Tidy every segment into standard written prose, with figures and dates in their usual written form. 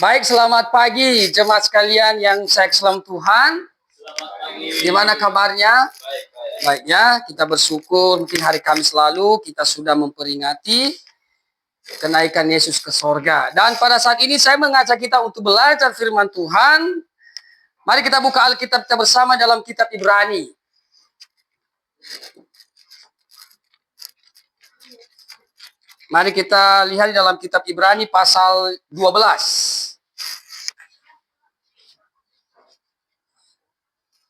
Baik, selamat pagi jemaat sekalian yang saya keselam Tuhan. Selamat pagi. Gimana kabarnya? Baik, baik. Baik ya, kita bersyukur mungkin hari Kamis lalu kita sudah memperingati kenaikan Yesus ke sorga. Dan pada saat ini saya mengajak kita untuk belajar firman Tuhan. Mari kita buka Alkitab kita bersama dalam kitab Ibrani. Mari kita lihat di dalam kitab Ibrani pasal 12.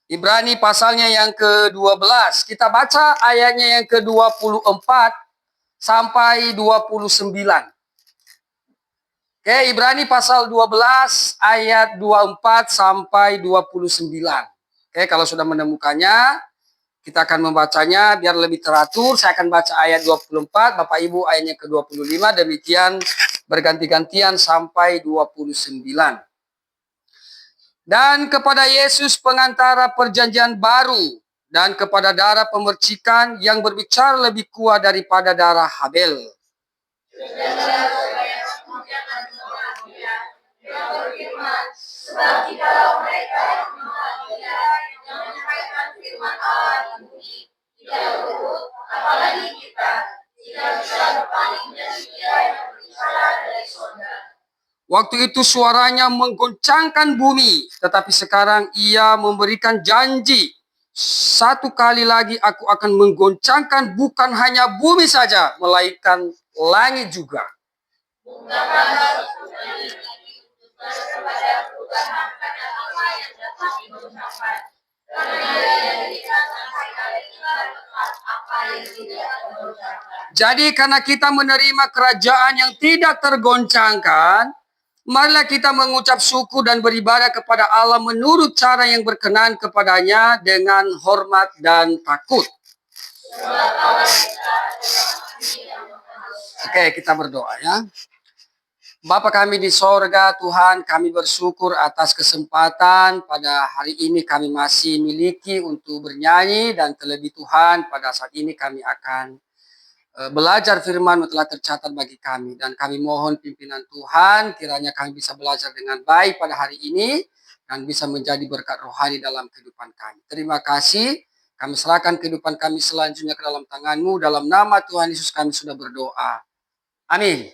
Ibrani pasalnya yang ke-12. Kita baca ayatnya yang ke-24 sampai 29. Oke, Ibrani pasal 12 ayat 24 sampai 29. Oke, kalau sudah menemukannya, kita akan membacanya biar lebih teratur. Saya akan baca ayat 24, Bapak Ibu ayatnya ke-25, demikian berganti-gantian sampai 29. Dan kepada Yesus pengantara perjanjian baru dan kepada darah pemercikan yang berbicara lebih kuat daripada darah Habel. Sebab jikalau mereka yang menolak Dia yang menyampaikan firman Allah di bumi tidak berhubung, apalagi kita tidak bisa berpaling dari Dia yang berbicara dari surga. Waktu itu suaranya menggoncangkan bumi, tetapi sekarang Ia memberikan janji. Satu kali lagi aku akan menggoncangkan bukan hanya bumi saja, melainkan langit juga. Jadi karena kita menerima kerajaan yang tidak tergoncangkan, marilah kita mengucap syukur dan beribadah kepada Allah menurut cara yang berkenan kepadanya dengan hormat dan takut. Oke, kita berdoa ya. Bapa kami di sorga, Tuhan, kami bersyukur atas kesempatan pada hari ini kami masih miliki untuk bernyanyi, dan terlebih Tuhan, pada saat ini kami akan belajar firman telah tercatat bagi kami, dan kami mohon pimpinan Tuhan, kiranya kami bisa belajar dengan baik pada hari ini dan bisa menjadi berkat rohani dalam kehidupan kami. Terima kasih, kami serahkan kehidupan kami selanjutnya ke dalam tangan-Mu, dalam nama Tuhan Yesus kami sudah berdoa. Amin.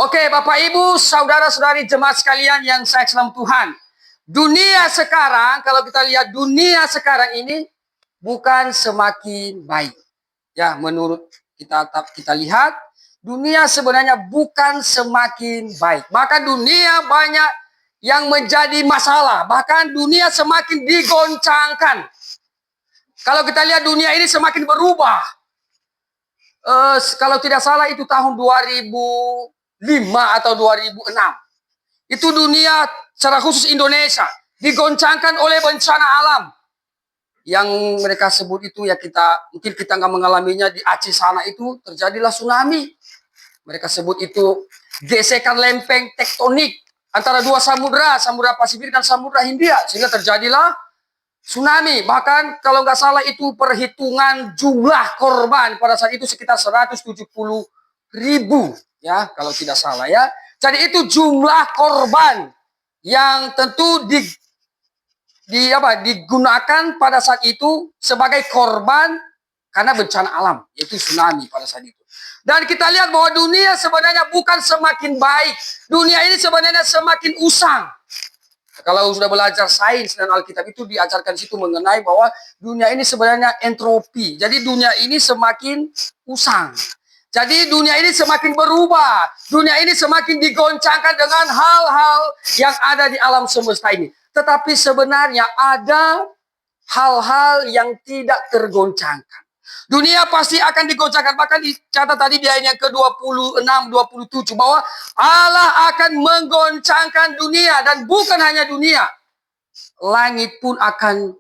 Oke, Bapak Ibu, saudara-saudari jemaat sekalian yang saya salam Tuhan. Dunia sekarang, kalau kita lihat dunia sekarang ini bukan semakin baik. Ya, menurut kita lihat, dunia sebenarnya bukan semakin baik. Bahkan dunia banyak yang menjadi masalah. Bahkan dunia semakin digoncangkan. Kalau kita lihat dunia ini semakin berubah. Kalau tidak salah itu tahun 2005 atau 2006. Itu dunia secara khusus Indonesia digoncangkan oleh bencana alam. Yang mereka sebut itu ya mungkin kita nggak mengalaminya, di Aceh sana itu terjadilah tsunami. Mereka sebut itu gesekan lempeng tektonik antara dua samudra, Samudra Pasifik dan Samudra Hindia, sehingga terjadilah tsunami. Bahkan kalau nggak salah itu perhitungan jumlah korban pada saat itu sekitar 170.000 ya, kalau tidak salah ya. Jadi itu jumlah korban yang tentu digunakan pada saat itu sebagai korban karena bencana alam, yaitu tsunami pada saat itu. Dan kita lihat bahwa dunia sebenarnya bukan semakin baik. Dunia ini sebenarnya semakin usang. Kalau sudah belajar sains dan Alkitab itu diajarkan situ mengenai bahwa dunia ini sebenarnya entropi. Jadi dunia ini semakin usang. Jadi dunia ini semakin berubah. Dunia ini semakin digoncangkan dengan hal-hal yang ada di alam semesta ini. Tetapi sebenarnya ada hal-hal yang tidak tergoncangkan. Dunia pasti akan digoncangkan. Bahkan dicatat tadi di ayat yang ke-26, 27 bahwa Allah akan menggoncangkan dunia, dan bukan hanya dunia, langit pun akan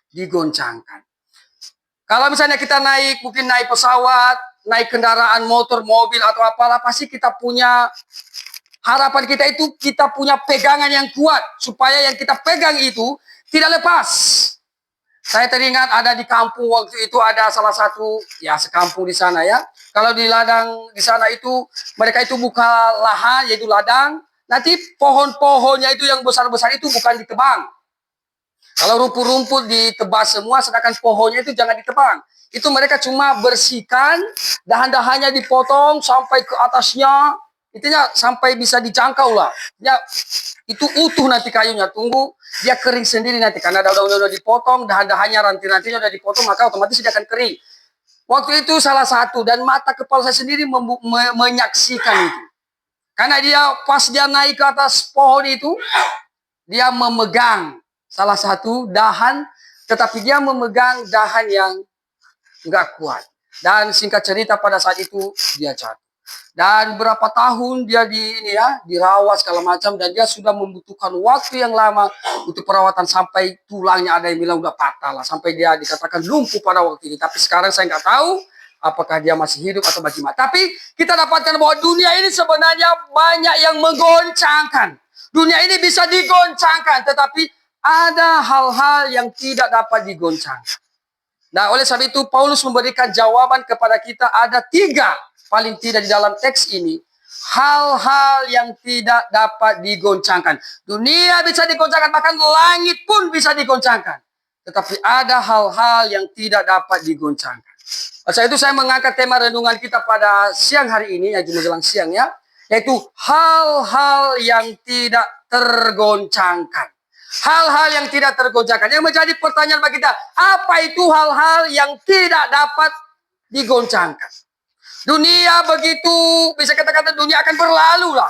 digoncangkan. Kalau misalnya kita mungkin naik pesawat, naik kendaraan motor, mobil atau apalah, pasti kita punya harapan, kita punya pegangan yang kuat supaya yang kita pegang itu tidak lepas. Saya teringat ada di kampung waktu itu, ada salah satu ya sekampung di sana ya. Kalau di ladang di sana itu mereka itu buka lahan, yaitu ladang. nanti pohon-pohonnya itu yang besar-besar itu bukan ditebang. Kalau rumput-rumput ditebas semua, sedangkan pohonnya itu jangan ditebang. Itu mereka cuma bersihkan, dahan-dahannya dipotong sampai ke atasnya, intinya sampai bisa dijangkau lah. Ya, itu utuh nanti kayunya, tunggu dia kering sendiri nanti. Karena daun-daunnya udah dipotong, dahan-dahannya, ranting-rantingnya udah dipotong, maka otomatis dia akan kering. Waktu itu salah satu, dan mata kepala saya sendiri menyaksikan itu. Karena dia pas dia naik ke atas pohon itu, dia memegang salah satu dahan, tetapi dia memegang dahan yang nggak kuat. Dan singkat cerita pada saat itu dia jatuh. Dan berapa tahun dia dirawat segala macam, dan dia sudah membutuhkan waktu yang lama untuk perawatan sampai tulangnya ada yang bilang udah patah lah, sampai dia dikatakan lumpuh pada waktu ini. Tapi sekarang saya nggak tahu apakah dia masih hidup atau bagaimana. Tapi kita dapatkan bahwa dunia ini sebenarnya banyak yang menggoncangkan. Dunia ini bisa digoncangkan, tetapi ada hal-hal yang tidak dapat digoncangkan. Nah, oleh sebab itu Paulus memberikan jawaban kepada kita, ada 3 paling tidak di dalam teks ini, hal-hal yang tidak dapat digoncangkan. Dunia bisa digoncangkan, bahkan langit pun bisa digoncangkan. Tetapi ada hal-hal yang tidak dapat digoncangkan. Oleh itu saya mengangkat tema renungan kita pada siang hari ini, yaitu menjelang siang ya, yaitu hal-hal yang tidak tergoncangkan. Hal-hal yang tidak tergoncangkan. Yang menjadi pertanyaan bagi kita, apa itu hal-hal yang tidak dapat digoncangkan? Dunia begitu, bisa kita katakan dunia akan berlalu lah.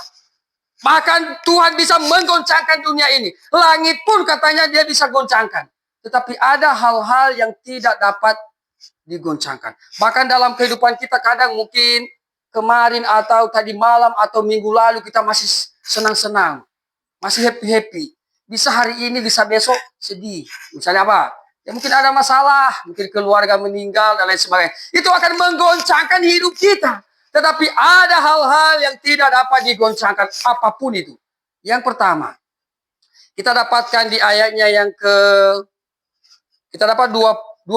Bahkan Tuhan bisa menggoncangkan dunia ini. Langit pun katanya dia bisa goncangkan. Tetapi ada hal-hal yang tidak dapat digoncangkan. Bahkan dalam kehidupan kita kadang mungkin kemarin atau tadi malam atau minggu lalu kita masih senang-senang. Masih happy-happy. Bisa hari ini, bisa besok sedih. Misalnya apa? Ya mungkin ada masalah, mungkin keluarga meninggal dan lain sebagainya. Itu akan menggoncangkan hidup kita. Tetapi ada hal-hal yang tidak dapat digoncangkan apapun itu. Yang pertama, kita dapatkan di ayatnya kita dapat 26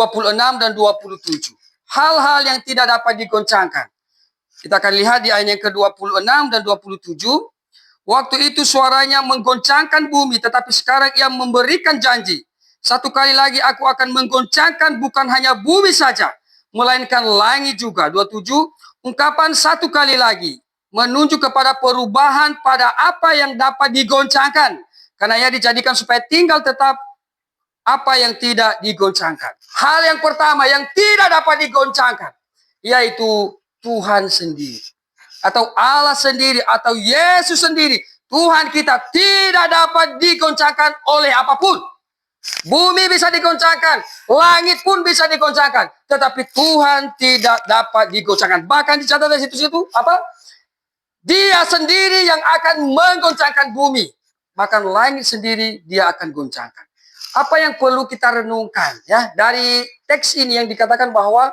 dan 27. Hal-hal yang tidak dapat digoncangkan. Kita akan lihat di ayat yang ke-26 dan 27. Waktu itu suaranya menggoncangkan bumi, tetapi sekarang ia memberikan janji. Satu kali lagi aku akan menggoncangkan bukan hanya bumi saja, melainkan langit juga. 27, ungkapan satu kali lagi menunjuk kepada perubahan pada apa yang dapat digoncangkan. Karena ia dijadikan supaya tinggal tetap apa yang tidak digoncangkan. Hal yang pertama yang tidak dapat digoncangkan, yaitu Tuhan sendiri. Atau Allah sendiri, atau Yesus sendiri. Tuhan kita tidak dapat digoncangkan oleh apapun. Bumi bisa digoncangkan, langit pun bisa digoncangkan, tetapi Tuhan tidak dapat digoncangkan. Bahkan dicatat di situ-situ, apa? Dia sendiri yang akan menggoncangkan bumi. Bahkan langit sendiri dia akan goncangkan. Apa yang perlu kita renungkan ya dari teks ini yang dikatakan bahwa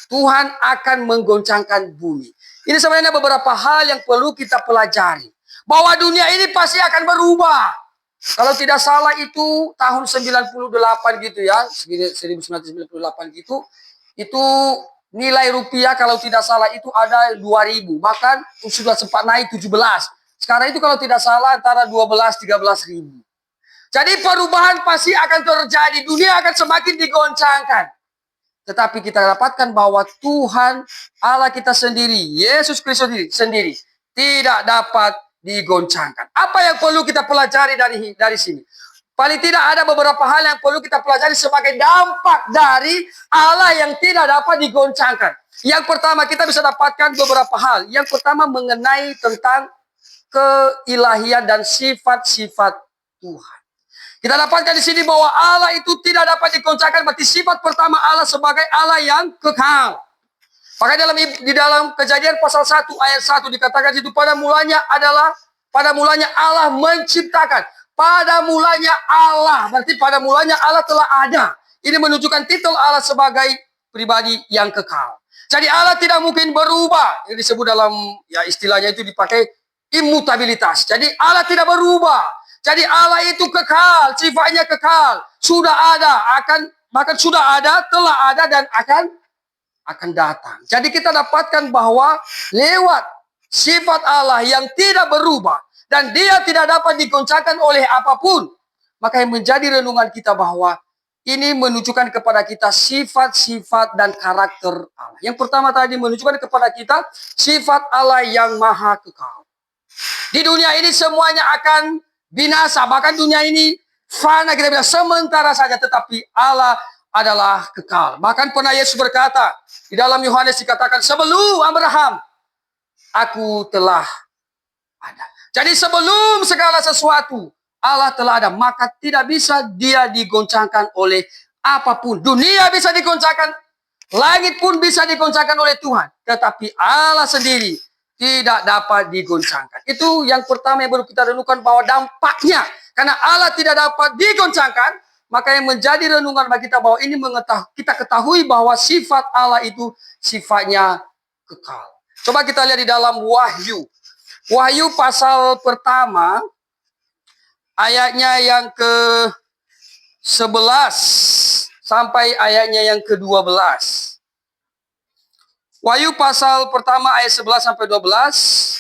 Tuhan akan menggoncangkan bumi. Ini sebenarnya beberapa hal yang perlu kita pelajari. Bahwa dunia ini pasti akan berubah. Kalau tidak salah itu tahun 98 gitu ya. 1998 gitu. Itu nilai rupiah kalau tidak salah itu ada 2.000. Bahkan sudah sempat naik 17. Sekarang itu kalau tidak salah antara 12-13 ribu. Jadi perubahan pasti akan terjadi. Dunia akan semakin digoncangkan. Tetapi kita dapatkan bahwa Tuhan Allah kita sendiri, Yesus Kristus sendiri tidak dapat digoncangkan. Apa yang perlu kita pelajari dari sini? Paling tidak ada beberapa hal yang perlu kita pelajari sebagai dampak dari Allah yang tidak dapat digoncangkan. Yang pertama kita bisa dapatkan beberapa hal. Yang pertama mengenai tentang keilahian dan sifat-sifat Tuhan. Kita dapatkan di sini bahwa Allah itu tidak dapat digoncangkan. Berarti sifat pertama Allah sebagai Allah yang kekal. Maka di dalam Kejadian pasal 1 ayat 1 dikatakan itu pada mulanya Allah menciptakan. Pada mulanya Allah, berarti pada mulanya Allah telah ada. Ini menunjukkan titel Allah sebagai pribadi yang kekal. Jadi Allah tidak mungkin berubah. Ini disebut dalam istilahnya itu dipakai imutabilitas. Jadi Allah tidak berubah. Jadi Allah itu kekal, sifatnya kekal, sudah ada, bahkan sudah ada, telah ada dan akan datang. Jadi kita dapatkan bahwa lewat sifat Allah yang tidak berubah dan dia tidak dapat digoncangkan oleh apapun. Maka yang menjadi renungan kita bahwa ini menunjukkan kepada kita sifat-sifat dan karakter Allah. Yang pertama tadi menunjukkan kepada kita sifat Allah yang maha kekal. Di dunia ini semuanya akan binasa. Bahkan dunia ini fana, kita bilang sementara saja. Tetapi Allah adalah kekal. Bahkan pernah Yesus berkata, di dalam Yohanes dikatakan, sebelum Abraham, aku telah ada. Jadi sebelum segala sesuatu, Allah telah ada. Maka tidak bisa dia digoncangkan oleh apapun. Dunia bisa digoncangkan, langit pun bisa digoncangkan oleh Tuhan. Tetapi Allah sendiri tidak dapat digoncangkan. Itu yang pertama yang perlu kita renungkan, bahwa dampaknya. Karena Allah tidak dapat digoncangkan, maka yang menjadi renungan bagi kita bahwa ini kita ketahui bahwa sifat Allah itu sifatnya kekal. Coba kita lihat di dalam Wahyu. Wahyu pasal pertama, ayatnya yang ke-11 sampai ayatnya yang ke-12. Wahyu pasal pertama ayat 11 sampai 12.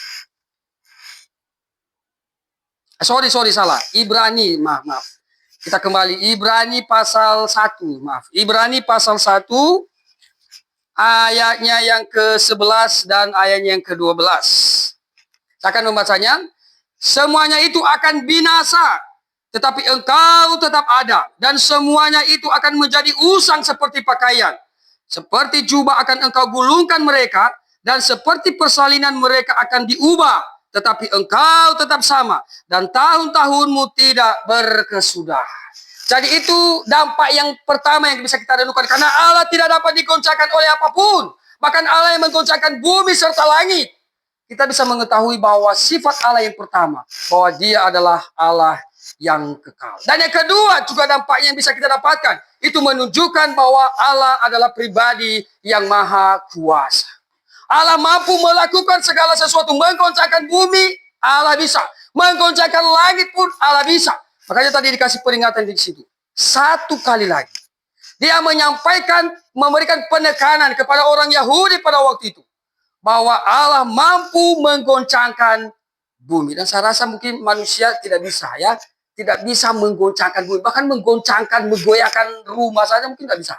Salah. Ibrani, maaf. Kita kembali. Ibrani pasal 1, maaf. Ibrani pasal 1, ayatnya yang ke-11 dan ayatnya yang ke-12. Saya akan membacanya. Semuanya itu akan binasa, tetapi engkau tetap ada. Dan semuanya itu akan menjadi usang seperti pakaian. Seperti jubah akan engkau gulungkan mereka, dan seperti persalinan mereka akan diubah. Tetapi engkau tetap sama, dan tahun-tahunmu tidak berkesudahan. Jadi itu dampak yang pertama yang bisa kita renungkan. Karena Allah tidak dapat digoncangkan oleh apapun. Bahkan Allah yang menggoncangkan bumi serta langit. Kita bisa mengetahui bahwa sifat Allah yang pertama, bahwa dia adalah Allah yang kekal. Dan yang kedua juga dampaknya yang bisa kita dapatkan, itu menunjukkan bahwa Allah adalah pribadi yang maha kuasa. Allah mampu melakukan segala sesuatu. Menggoncangkan bumi, Allah bisa. Menggoncangkan langit pun Allah bisa. Makanya tadi dikasih peringatan di situ. Satu kali lagi. Dia menyampaikan, memberikan penekanan kepada orang Yahudi pada waktu itu. Bahwa Allah mampu menggoncangkan bumi. Dan saya rasa mungkin manusia tidak bisa ya. Tidak bisa menggoncangkan bumi. Bahkan menggoncangkan, menggoyahkan rumah saja mungkin tidak bisa.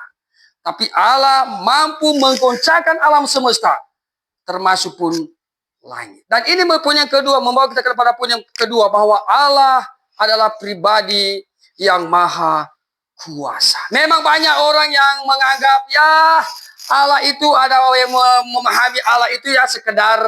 Tapi Allah mampu menggoncangkan alam semesta. Termasuk pun langit. Dan ini poin yang kedua, membawa kita kepada poin yang kedua, bahwa Allah adalah pribadi yang maha kuasa. Memang banyak orang yang menganggap ya Allah itu ada yang memahami Allah itu ya sekedar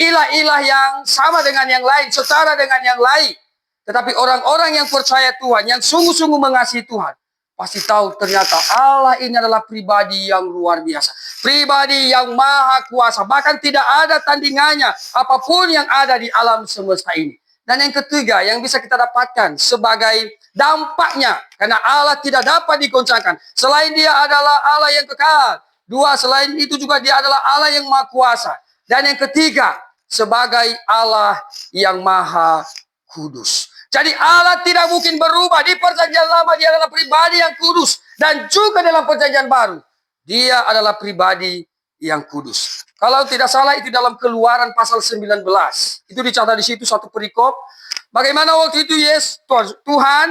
ilah-ilah yang sama dengan yang lain, setara dengan yang lain. Tetapi orang-orang yang percaya Tuhan, yang sungguh-sungguh mengasihi Tuhan, pasti tahu ternyata Allah ini adalah pribadi yang luar biasa. Pribadi yang maha kuasa. Bahkan tidak ada tandingannya apapun yang ada di alam semesta ini. Dan yang ketiga yang bisa kita dapatkan sebagai dampaknya. Karena Allah tidak dapat digoncangkan. Selain dia adalah Allah yang kekal. Dua, selain itu juga dia adalah Allah yang maha kuasa. Dan yang ketiga, sebagai Allah yang maha kudus. Jadi Allah tidak mungkin berubah. Di perjanjian lama dia adalah pribadi yang kudus. Dan juga dalam perjanjian baru, dia adalah pribadi yang kudus. Kalau tidak salah itu dalam Keluaran pasal 19. Itu dicatat di situ satu perikop. Bagaimana waktu itu Tuhan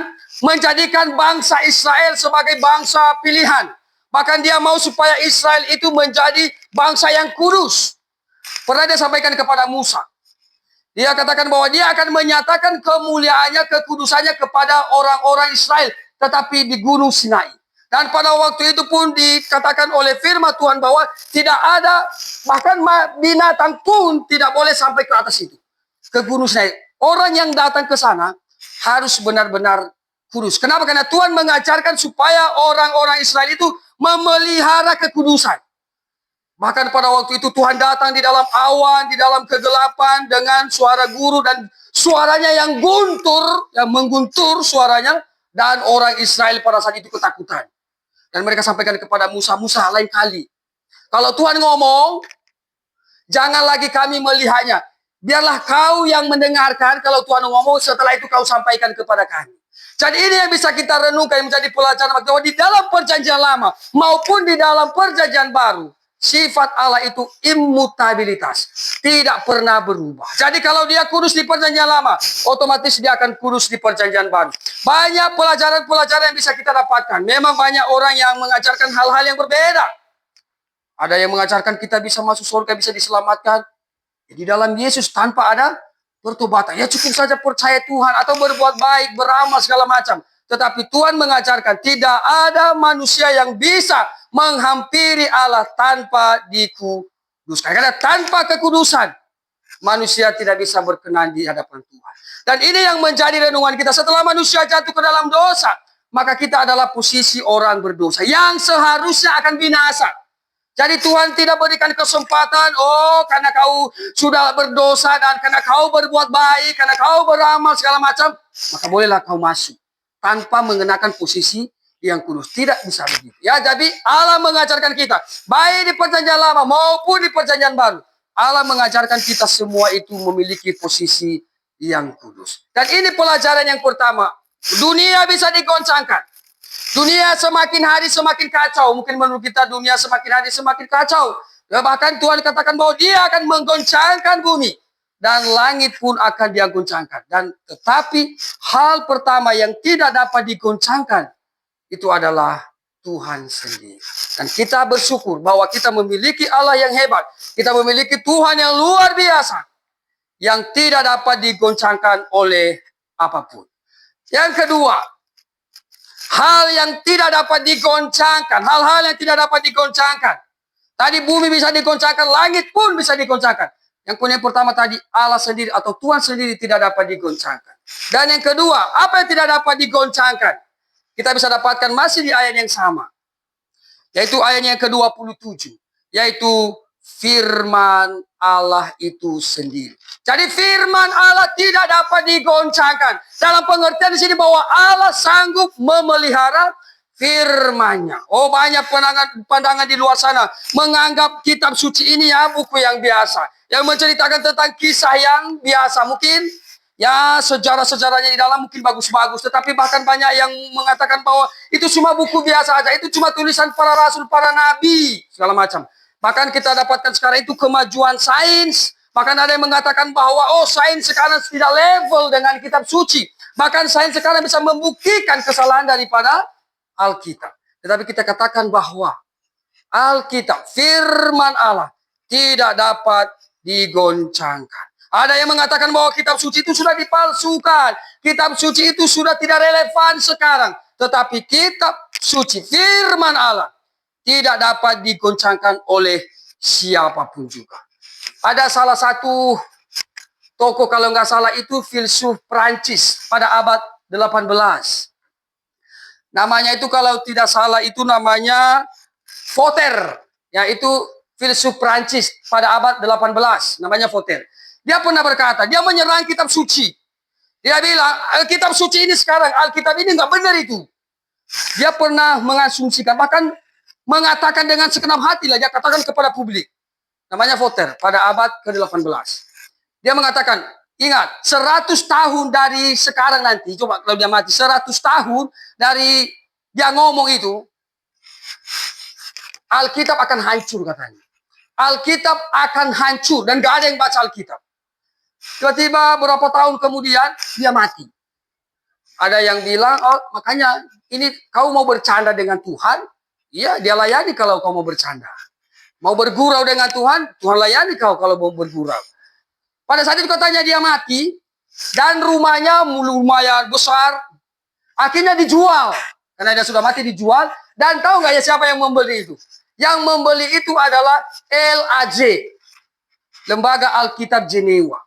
menjadikan bangsa Israel sebagai bangsa pilihan. Bahkan dia mau supaya Israel itu menjadi bangsa yang kudus. Pernah dia sampaikan kepada Musa. Dia katakan bahwa dia akan menyatakan kemuliaannya, kekudusannya kepada orang-orang Israel. Tetapi di Gunung Sinai. Dan pada waktu itu pun dikatakan oleh firman Tuhan bahwa tidak ada, bahkan binatang pun tidak boleh sampai ke atas itu. Ke Gunung Sinai. Orang yang datang ke sana harus benar-benar kudus. Kenapa? Karena Tuhan mengajarkan supaya orang-orang Israel itu memelihara kekudusan. Bahkan pada waktu itu Tuhan datang di dalam awan, di dalam kegelapan dengan suara guru dan suaranya yang guntur, yang mengguntur suaranya, dan orang Israel pada saat itu ketakutan. Dan mereka sampaikan kepada Musa, Musa lain kali. Kalau Tuhan ngomong, jangan lagi kami melihatnya. Biarlah kau yang mendengarkan kalau Tuhan ngomong, setelah itu kau sampaikan kepada kami. Jadi ini yang bisa kita renungkan, yang menjadi pelajaran bahwa di dalam perjanjian lama maupun di dalam perjanjian baru, Sifat Allah itu immutabilitas, tidak pernah berubah. Jadi kalau dia kudus di perjanjian lama, otomatis dia akan kudus di perjanjian baru. Banyak pelajaran-pelajaran yang bisa kita dapatkan. Memang banyak orang yang mengajarkan hal-hal yang berbeda. Ada yang mengajarkan kita bisa masuk surga, bisa diselamatkan di dalam Yesus tanpa ada pertobatan. Ya cukup saja percaya Tuhan atau berbuat baik, beramal segala macam. Tetapi Tuhan mengajarkan tidak ada manusia yang bisa menghampiri Allah tanpa dikuduskan. Karena tanpa kekudusan, manusia tidak bisa berkenan di hadapan Tuhan. Dan ini yang menjadi renungan kita. Setelah manusia jatuh ke dalam dosa, maka kita adalah posisi orang berdosa yang seharusnya akan binasa. Jadi Tuhan tidak berikan kesempatan, oh karena kau sudah berdosa dan karena kau berbuat baik, karena kau beramal segala macam, maka bolehlah kau masuk. Tanpa mengenakan posisi yang kudus. Tidak bisa begitu. Ya, jadi Allah mengajarkan kita, baik di perjanjian lama maupun di perjanjian baru. Allah mengajarkan kita semua itu memiliki posisi yang kudus. Dan ini pelajaran yang pertama. Dunia bisa digoncangkan. Dunia semakin hari semakin kacau. Mungkin menurut kita dunia semakin hari semakin kacau. Ya, bahkan Tuhan katakan bahwa dia akan menggoncangkan bumi. Dan langit pun akan dia goncangkan. Dan tetapi hal pertama yang tidak dapat digoncangkan itu adalah Tuhan sendiri. Dan kita bersyukur bahwa kita memiliki Allah yang hebat. Kita memiliki Tuhan yang luar biasa. Yang tidak dapat digoncangkan oleh apapun. Yang kedua, hal yang tidak dapat digoncangkan. Hal-hal yang tidak dapat digoncangkan. Tadi bumi bisa digoncangkan, langit pun bisa digoncangkan. Yang yang pertama tadi, Allah sendiri atau Tuhan sendiri tidak dapat digoncangkan. Dan yang kedua, apa yang tidak dapat digoncangkan? Kita bisa dapatkan masih di ayat yang sama. Yaitu ayat yang ke-27. Yaitu firman Allah itu sendiri. Jadi firman Allah tidak dapat digoncangkan. Dalam pengertian di sini bahwa Allah sanggup memelihara firman-Nya. Oh, banyak pandangan di luar sana menganggap kitab suci ini ya buku yang biasa, yang menceritakan tentang kisah yang biasa. Mungkin ya sejarah-sejarahnya di dalam mungkin bagus-bagus, tetapi bahkan banyak yang mengatakan bahwa itu cuma buku biasa aja, itu cuma tulisan para rasul, para nabi, segala macam. Bahkan kita dapatkan sekarang itu kemajuan sains. Bahkan ada yang mengatakan bahwa sains sekarang tidak level dengan kitab suci. Bahkan sains sekarang bisa membuktikan kesalahan daripada Alkitab. Tetapi kita katakan bahwa Alkitab, firman Allah, tidak dapat digoncangkan. Ada yang mengatakan bahwa kitab suci itu sudah dipalsukan. Kitab suci itu sudah tidak relevan sekarang. Tetapi kitab suci, firman Allah, tidak dapat digoncangkan oleh siapapun juga. Ada salah satu tokoh, kalau nggak salah itu filsuf Prancis pada abad 18. Namanya itu kalau tidak salah itu namanya Voltaire. Ya, itu filsuf Prancis pada abad 18. Namanya Voltaire. Dia pernah berkata, dia menyerang kitab suci. Dia bilang, kitab suci ini sekarang, Alkitab ini nggak benar itu. Dia pernah mengasumsikan, bahkan mengatakan dengan segenap hati lah, dia katakan kepada publik. Namanya Voltaire pada abad ke-18. Dia mengatakan, ingat, 100 tahun dari sekarang nanti, coba kalau dia mati, 100 tahun dari dia ngomong itu, Alkitab akan hancur katanya. Alkitab akan hancur dan gak ada yang baca Alkitab. Tiba-tiba berapa tahun kemudian, dia mati. Ada yang bilang, makanya ini kau mau bercanda dengan Tuhan, iya dia layani kalau kau mau bercanda. Mau bergurau dengan Tuhan, Tuhan layani kau kalau mau bergurau. Pada saat itu katanya dia mati, dan rumahnya lumayan besar, akhirnya dijual. Karena dia sudah mati dijual, dan tahu nggak ya siapa yang membeli itu? Yang membeli itu adalah LAJ, Lembaga Alkitab Jenewa.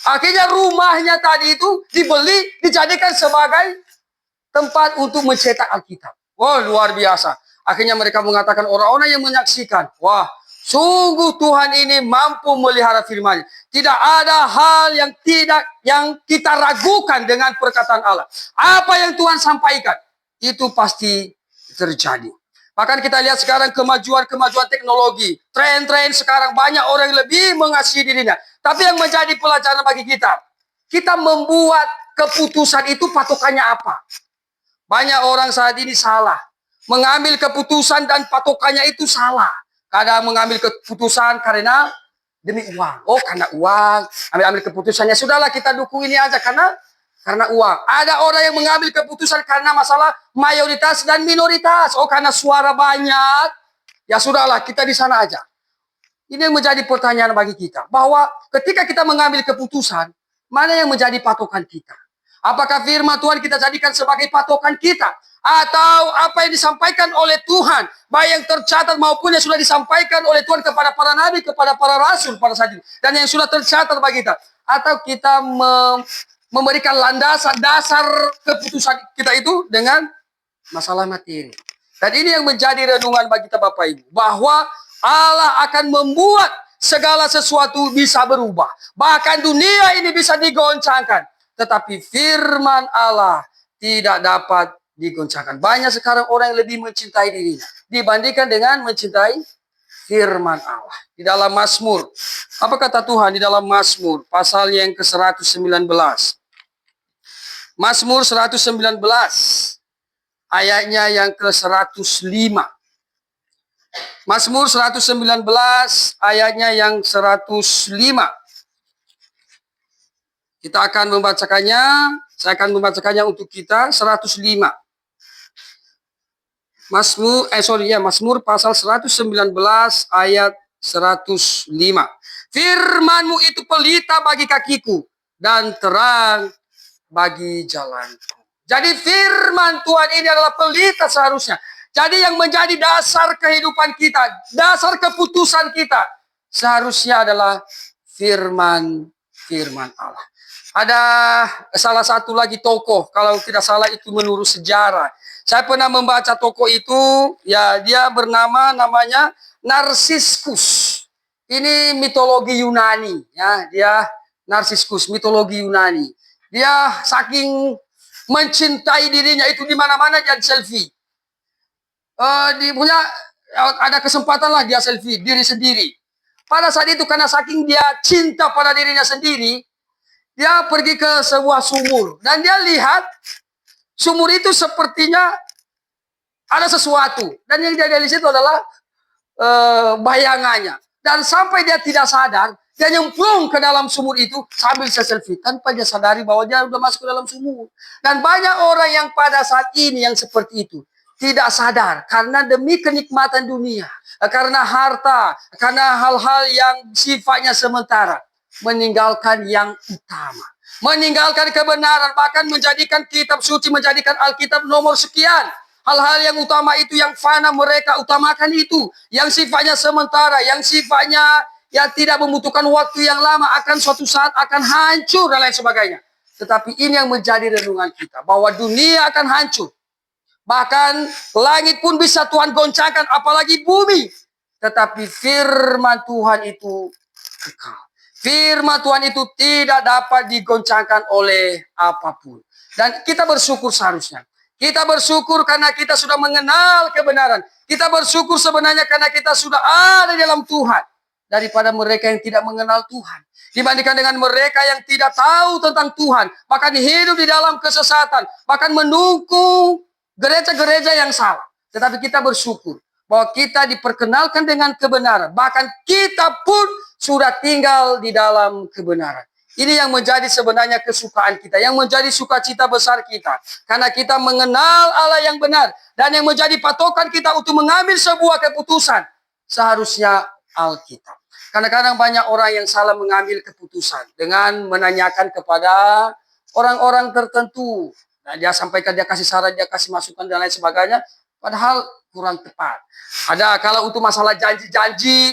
Akhirnya rumahnya tadi itu dibeli, dijadikan sebagai tempat untuk mencetak Alkitab. Wah, luar biasa. Akhirnya mereka mengatakan, orang-orang yang menyaksikan, wah, sungguh Tuhan ini mampu melihara firman-Nya. Tidak ada hal yang kita ragukan dengan perkataan Allah. Apa yang Tuhan sampaikan, itu pasti terjadi. Bahkan kita lihat sekarang kemajuan teknologi. Tren-tren sekarang banyak orang yang lebih mengasihi dirinya. Tapi yang menjadi pelajaran bagi kita, kita membuat keputusan itu patokannya apa? Banyak orang saat ini salah. Mengambil keputusan dan patokannya itu salah. Kadang mengambil keputusan karena demi uang. Oh, karena uang. Ambil keputusannya. Sudahlah kita dukung ini aja karena uang. Ada orang yang mengambil keputusan karena masalah mayoritas dan minoritas. Oh, karena suara banyak. Ya sudahlah, kita di sana aja. Ini yang menjadi pertanyaan bagi kita. Bahwa ketika kita mengambil keputusan, mana yang menjadi patokan kita? Apakah firman Tuhan kita jadikan sebagai patokan kita? Atau apa yang disampaikan oleh Tuhan, baik yang tercatat maupun yang sudah disampaikan oleh Tuhan kepada para nabi, kepada para rasul pada saat itu, dan yang sudah tercatat bagi kita? Atau kita memberikan landasan dasar keputusan kita itu dengan masalah materi? Dan ini yang menjadi renungan bagi kita Bapak Ibu, bahwa Allah akan membuat segala sesuatu bisa berubah. Bahkan dunia ini bisa digoncangkan. Tetapi firman Allah tidak dapat digoncangkan. Banyak sekarang orang yang lebih mencintai dirinya dibandingkan dengan mencintai firman Allah. Di dalam Mazmur, apa kata Tuhan di dalam Mazmur pasal yang ke-119? Mazmur 119 ayatnya yang ke-105. Mazmur 119 ayatnya yang 105. Kita akan membacakannya, saya akan membacakannya untuk kita 105. Mazmur pasal 119 ayat 105. Firman-Mu itu pelita bagi kakiku dan terang bagi jalanku. Jadi firman Tuhan ini adalah pelita seharusnya. Jadi yang menjadi dasar kehidupan kita, dasar keputusan kita, seharusnya adalah firman Allah. Ada salah satu lagi tokoh, kalau tidak salah itu menurut sejarah. Saya pernah membaca tokoh itu, ya dia namanya Narsiskus. Ini mitologi Yunani, ya dia Narsiskus, mitologi Yunani. Dia saking mencintai dirinya itu di mana-mana jadi selfie. Dia punya ada kesempatan lah dia selfie diri sendiri. Pada saat itu karena saking dia cinta pada dirinya sendiri, dia pergi ke sebuah sumur dan dia lihat sumur itu sepertinya ada sesuatu, dan yang dia lihat di situ adalah bayangannya. Dan sampai dia tidak sadar, dia nyemplung ke dalam sumur itu sambil selfie tanpa dia sadari bahwa dia sudah masuk ke dalam sumur. Dan banyak orang yang pada saat ini yang seperti itu tidak sadar karena demi kenikmatan dunia, karena harta, karena hal-hal yang sifatnya sementara, meninggalkan yang utama, meninggalkan kebenaran, bahkan menjadikan kitab suci, menjadikan Alkitab nomor sekian. Hal-hal yang utama itu, yang fana, mereka utamakan itu. Yang sifatnya sementara, yang sifatnya ya tidak membutuhkan waktu yang lama, akan suatu saat akan hancur dan lain sebagainya. Tetapi ini yang menjadi renungan kita, bahwa dunia akan hancur. Bahkan langit pun bisa Tuhan goncangkan, apalagi bumi. Tetapi firman Tuhan itu kekal. Firman Tuhan itu tidak dapat digoncangkan oleh apapun. Dan kita bersyukur seharusnya. Kita bersyukur karena kita sudah mengenal kebenaran. Kita bersyukur sebenarnya karena kita sudah ada di dalam Tuhan. Daripada mereka yang tidak mengenal Tuhan. Dibandingkan dengan mereka yang tidak tahu tentang Tuhan. Bahkan hidup di dalam kesesatan. Bahkan mendukung gereja-gereja yang salah. Tetapi kita bersyukur bahwa kita diperkenalkan dengan kebenaran. Bahkan kita pun sudah tinggal di dalam kebenaran. Ini yang menjadi sebenarnya kesukaan kita, yang menjadi sukacita besar kita. Karena kita mengenal Allah yang benar. Dan yang menjadi patokan kita untuk mengambil sebuah keputusan, seharusnya Alkitab. Kadang-kadang banyak orang yang salah mengambil keputusan dengan menanyakan kepada orang-orang tertentu. Nah, dia sampaikan, dia kasih saran, dia kasih masukan dan lain sebagainya. Padahal kurang tepat. Ada kalau untuk masalah janji-janji,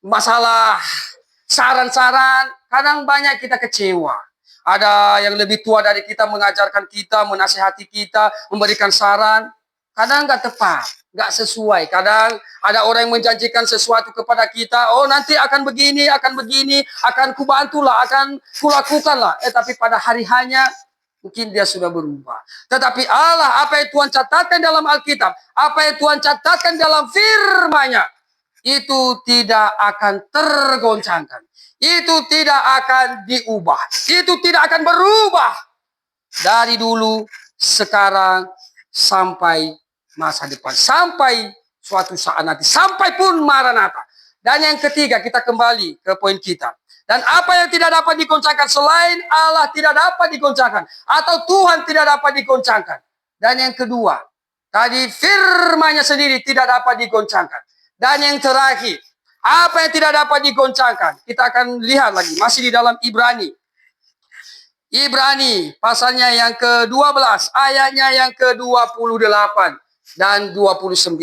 masalah saran-saran, kadang banyak kita kecewa. Ada yang lebih tua dari kita mengajarkan kita, menasihati kita, memberikan saran. Kadang nggak tepat, nggak sesuai. Kadang ada orang yang menjanjikan sesuatu kepada kita. Oh, nanti akan begini, akan kubantulah, akan kulakukanlah. Tapi pada hari hanya mungkin dia sudah berubah. Tetapi Allah, apa yang Tuhan catatkan dalam Alkitab, apa yang Tuhan catatkan dalam firman-Nya, itu tidak akan tergoncangkan. Itu tidak akan diubah. Itu tidak akan berubah. Dari dulu, sekarang, sampai masa depan. Sampai suatu saat nanti. Sampai pun Maranatha. Dan yang ketiga, kita kembali ke poin kita. Dan apa yang tidak dapat digoncangkan selain Allah tidak dapat digoncangkan. Atau Tuhan tidak dapat digoncangkan. Dan yang kedua, tadi firman-Nya sendiri tidak dapat digoncangkan. Dan yang terakhir, apa yang tidak dapat digoncangkan? Kita akan lihat lagi, masih di dalam Ibrani. Ibrani, pasalnya yang ke-12, ayatnya yang ke-28 dan 29.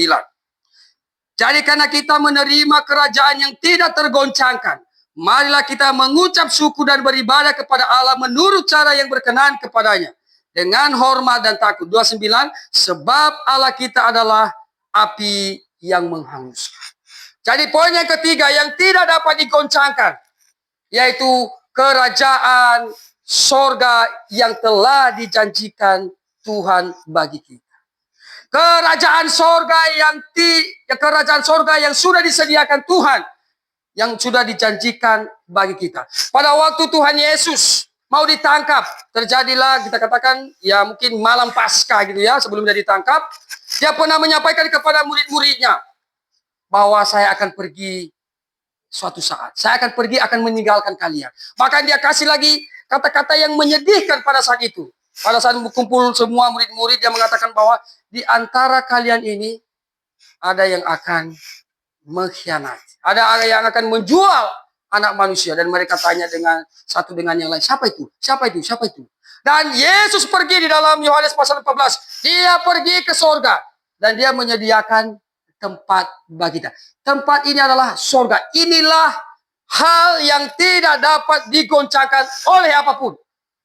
Jadi karena kita menerima kerajaan yang tidak tergoncangkan, marilah kita mengucap syukur dan beribadah kepada Allah menurut cara yang berkenan kepadanya. Dengan hormat dan takut. 29, sebab Allah kita adalah api yang menghanguskan. Jadi poin yang ketiga yang tidak dapat digoncangkan, yaitu kerajaan sorga yang telah dijanjikan Tuhan bagi kita. Kerajaan sorga yang sudah disediakan Tuhan, yang sudah dijanjikan bagi kita. Pada waktu Tuhan Yesus mau ditangkap, terjadilah kita katakan ya mungkin malam Paskah gitu ya, sebelum dia ditangkap, dia pernah menyampaikan kepada murid-muridnya bahwa saya akan pergi suatu saat. Saya akan pergi, akan meninggalkan kalian. Bahkan dia kasih lagi kata-kata yang menyedihkan pada saat itu. Pada saat berkumpul semua murid-murid, dia mengatakan bahwa di antara kalian ini ada yang akan mengkhianati. Ada yang akan menjual anak manusia. Dan mereka tanya dengan satu dengan yang lain. Siapa itu? Siapa itu? Siapa itu? Dan Yesus pergi di dalam Yohanes pasal 14. Dia pergi ke sorga. Dan dia menyediakan tempat bagi kita. Tempat ini adalah sorga. Inilah hal yang tidak dapat digoncangkan oleh apapun.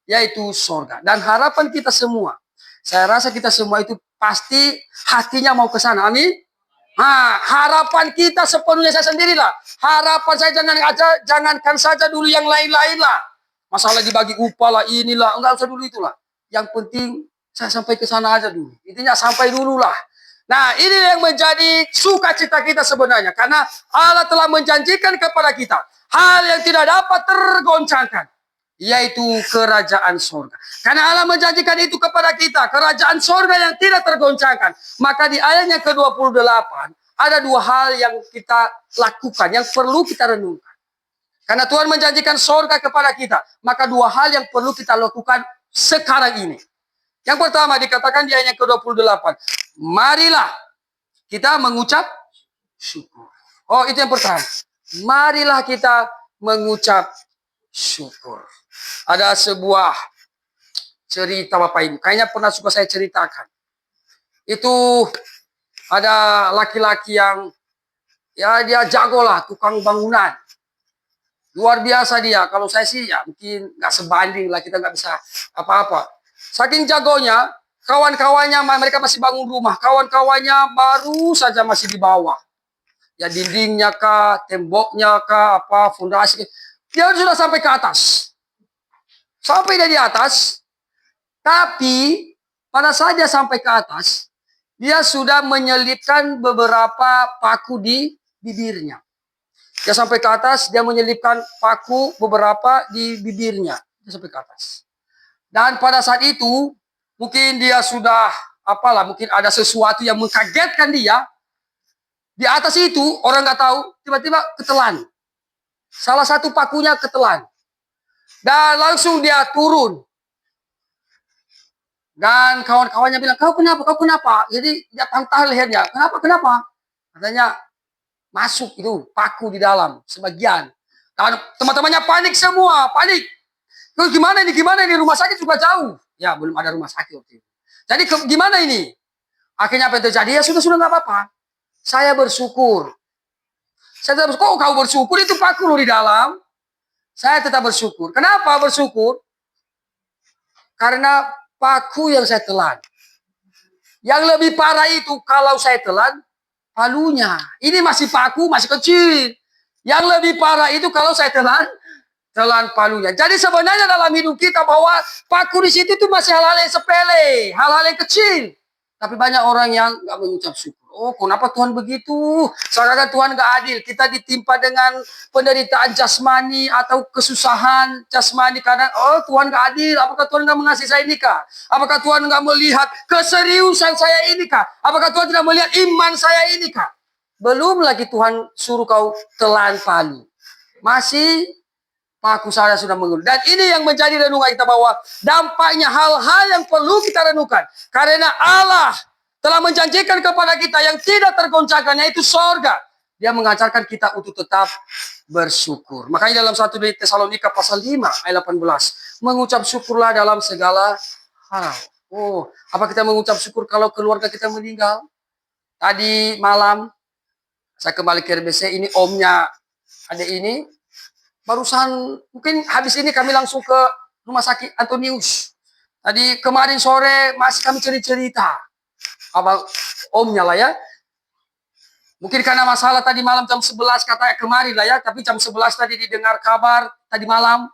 Yaitu sorga. Dan harapan kita semua. Saya rasa kita semua itu pasti hatinya mau ke sana. Amin. Harapan kita sepenuhnya saya sendirilah. Harapan saya jangankan saja dulu yang lain-lain lah. Masalah dibagi upah lah, inilah. Enggak usah dulu itulah. Yang penting saya sampai ke sana aja dulu. Intinya sampai dulu lah. Nah, ini yang menjadi sukacita kita sebenarnya. Karena Allah telah menjanjikan kepada kita hal yang tidak dapat tergoncangkan. Yaitu kerajaan sorga. Karena Allah menjanjikan itu kepada kita. Kerajaan sorga yang tidak tergoncangkan. Maka di ayat yang ke-28. Ada dua hal yang kita lakukan. Yang perlu kita renungkan. Karena Tuhan menjanjikan sorga kepada kita. Maka dua hal yang perlu kita lakukan sekarang ini. Yang pertama dikatakan di ayat yang ke-28. Marilah kita mengucap syukur. Oh, itu yang pertama. Marilah kita mengucap syukur. Ada sebuah cerita Bapak Ibu. Kayaknya pernah suka saya ceritakan. Itu ada laki-laki yang ya dia jago lah, tukang bangunan. Luar biasa dia. Kalau saya sih ya mungkin nggak sebanding lah, kita nggak bisa apa-apa. Saking jagonya, kawan-kawannya mereka masih bangun rumah. Kawan-kawannya baru saja masih di bawah. Ya dindingnya kah, temboknya kah, apa fondasi. Dia sudah sampai ke atas. Sampai dia di atas. Tapi pada saat dia sampai ke atas, dia sudah menyelipkan beberapa paku di bibirnya. Dia sampai ke atas, dia menyelipkan paku beberapa di bibirnya. Dia sampai ke atas. Dan pada saat itu, mungkin dia sudah, apalah, mungkin ada sesuatu yang mengkagetkan dia. Di atas itu, orang nggak tahu, tiba-tiba ketelan. Salah satu pakunya ketelan. Dan langsung dia turun. Dan kawan-kawannya bilang, kau kenapa? Kau kenapa? Jadi dia tahan lehernya. Kenapa? Kenapa? Katanya, masuk itu paku di dalam sebagian. Dan teman-temannya panik semua, panik. Terus gimana ini? Gimana ini? Rumah sakit juga jauh. Ya, belum ada rumah sakit waktu itu. Jadi gimana ini? Akhirnya apa yang terjadi? Ya sudah nggak apa-apa. Saya bersyukur. Saya tetap bersyukur. Kok kau bersyukur? Itu paku loh di dalam. Saya tetap bersyukur. Kenapa bersyukur? Karena paku yang saya telan. Yang lebih parah itu kalau saya telan palunya. Ini masih paku, masih kecil. Yang lebih parah itu kalau saya telan palunya. Jadi sebenarnya dalam hidup kita bahwa paku di situ itu masih hal-hal yang sepele, hal-hal yang kecil. Tapi banyak orang yang nggak mengucap syukur. Oh, kenapa Tuhan begitu? Seakan Tuhan nggak adil. Kita ditimpa dengan penderitaan jasmani atau kesusahan jasmani. Kadang, oh Tuhan nggak adil. Apakah Tuhan nggak mengasihi saya ini kah? Apakah Tuhan nggak melihat keseriusan saya ini kah? Apakah Tuhan tidak melihat iman saya ini kah? Belum lagi Tuhan suruh kau telan palu. Masih paku saya sudah mengeluh. Dan ini yang menjadi renungan kita bahwa dampaknya hal-hal yang perlu kita renungkan. Karena Allah telah menjanjikan kepada kita yang tidak tergoncangkan, yaitu sorga. Dia mengajarkan kita untuk tetap bersyukur. Makanya dalam 1 Tesalonika pasal 5 ayat 18. Mengucap syukurlah dalam segala hal. Oh, apa kita mengucap syukur kalau keluarga kita meninggal? Tadi malam saya kembali ke RBC, ini omnya adik ini. Barusan mungkin habis ini kami langsung ke rumah sakit Antonius. Tadi kemarin sore masih kami cerita. Abang omnya lah ya. Mungkin karena masalah tadi malam jam 11 katanya kemarin lah ya. Tapi jam 11 tadi didengar kabar tadi malam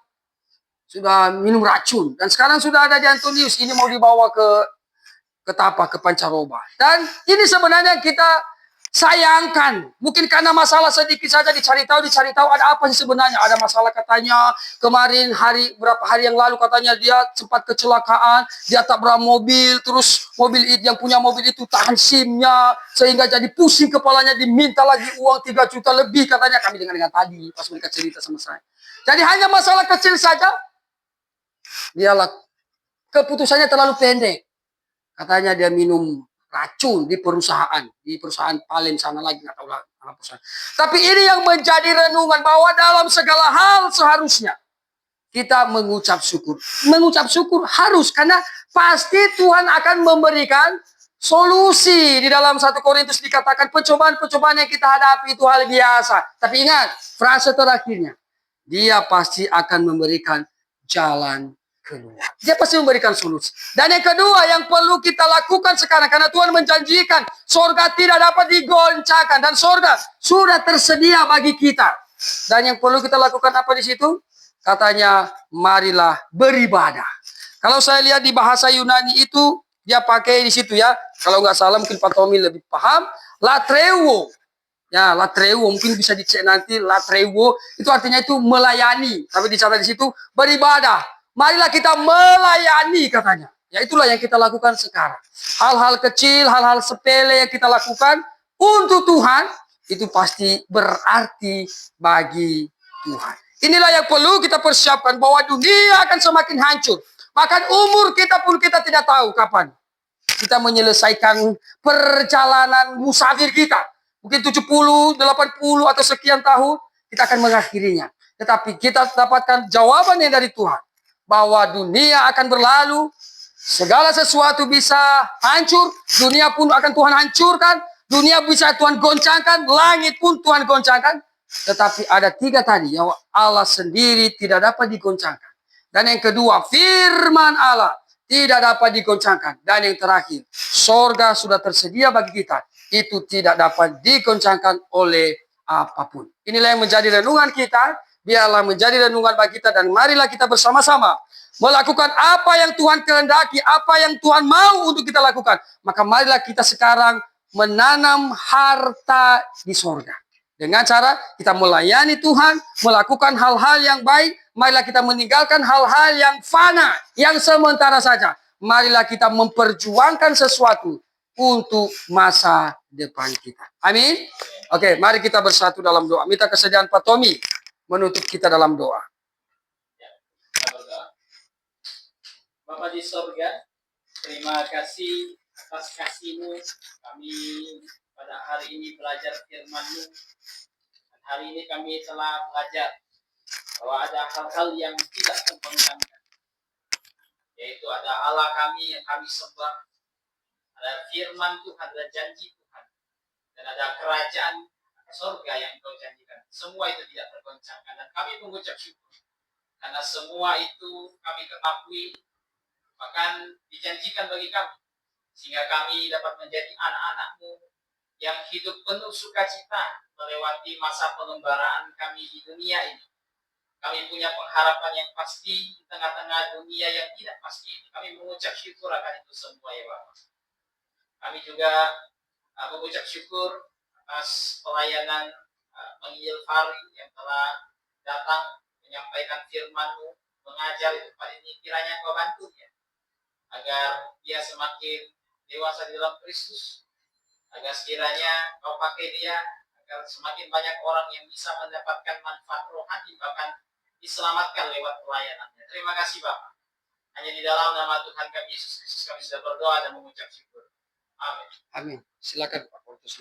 sudah minum racun. Dan sekarang sudah ada di Antonius. Ini mau dibawa ke Pancaroba. Dan ini sebenarnya kita sayangkan. Mungkin karena masalah sedikit saja dicari tahu ada apa sih sebenarnya. Ada masalah katanya kemarin berapa hari yang lalu katanya dia sempat kecelakaan, dia tabrak mobil, terus mobil itu yang punya mobil itu tahan SIM-nya sehingga jadi pusing kepalanya, diminta lagi uang 3 juta lebih katanya. Kami dengar tadi pas mereka cerita sama saya. Jadi hanya masalah kecil saja dialah keputusannya terlalu pendek. Katanya dia minum racun di perusahaan Palen sana lagi, nggak tahu lah perusahaan. Tapi ini yang menjadi renungan bahwa dalam segala hal seharusnya kita mengucap syukur. Mengucap syukur harus, karena pasti Tuhan akan memberikan solusi. Di dalam 1 Korintus dikatakan percobaan-percobaan yang kita hadapi itu hal biasa. Tapi ingat, frase terakhirnya, dia pasti akan memberikan jalan keluar. Dia pasti memberikan solusi. Dan yang kedua yang perlu kita lakukan sekarang, karena Tuhan menjanjikan sorga tidak dapat digoncangkan, dan sorga sudah tersedia bagi kita. Dan yang perlu kita lakukan apa di situ? Katanya, marilah beribadah. Kalau saya lihat di bahasa Yunani itu, dia pakai di situ ya. Kalau nggak salah mungkin Pak Tommy lebih paham. Latreuo. Ya, latreuo mungkin bisa dicek nanti. Latreuo itu artinya itu melayani. Tapi dicatat di situ beribadah. Marilah kita melayani katanya. Ya itulah yang kita lakukan sekarang. Hal-hal kecil, hal-hal sepele yang kita lakukan untuk Tuhan, itu pasti berarti bagi Tuhan. Inilah yang perlu kita persiapkan, bahwa dunia akan semakin hancur. Bahkan umur kita pun kita tidak tahu kapan kita menyelesaikan perjalanan musafir kita. Mungkin 70, 80 atau sekian tahun kita akan mengakhirinya. Tetapi kita dapatkan jawabannya dari Tuhan. Bahwa dunia akan berlalu, segala sesuatu bisa hancur, dunia pun akan Tuhan hancurkan, dunia bisa Tuhan goncangkan, langit pun Tuhan goncangkan. Tetapi ada 3 tadi yang Allah sendiri tidak dapat digoncangkan. Dan yang kedua, firman Allah tidak dapat digoncangkan. Dan yang terakhir, sorga sudah tersedia bagi kita. Itu tidak dapat digoncangkan oleh apapun. Inilah yang menjadi renungan kita. Biarlah menjadi renungan bagi kita, dan marilah kita bersama-sama melakukan apa yang Tuhan kehendaki, apa yang Tuhan mau untuk kita lakukan. Maka marilah kita sekarang menanam harta di sorga. Dengan cara kita melayani Tuhan, melakukan hal-hal yang baik. Marilah kita meninggalkan hal-hal yang fana, yang sementara saja. Marilah kita memperjuangkan sesuatu untuk masa depan kita. Amin. Oke, mari kita bersatu dalam doa. Minta kesediaan Pak Tommy menutup kita dalam doa. Bapa di sorga, terima kasih atas kasih-Mu. Kami pada hari ini belajar firman-Mu. Dan hari ini kami telah belajar bahwa ada hal-hal yang tidak tergoncangkan. Yaitu ada Allah kami yang kami sembah, ada firman Tuhan, ada janji Tuhan, dan ada kerajaan sorga yang Kau janjikan. Semua itu tidak tergoncangkan, dan kami mengucap syukur karena semua itu kami ketahui, bahkan dijanjikan bagi kami, sehingga kami dapat menjadi anak-anak-Mu yang hidup penuh sukacita melewati masa pengembaraan kami di dunia ini. Kami punya pengharapan yang pasti di tengah-tengah dunia yang tidak pasti ini. Kami mengucap syukur akan itu semua ya Bapak. Kami juga mengucap syukur atas pelayanan penginjil Fari yang telah datang menyampaikan firman-Mu, mengajar di tempat ini. Kiranya Kau bantu dia agar dia semakin dewasa di dalam Kristus, agar sekiranya Kau pakai dia agar semakin banyak orang yang bisa mendapatkan manfaat rohani, bahkan diselamatkan lewat pelayanannya. Terima kasih Bapak. Hanya di dalam nama Tuhan kami Yesus Kristus kami sudah berdoa dan mengucap syukur. Amin. Amin. Silakan Pak Pontus.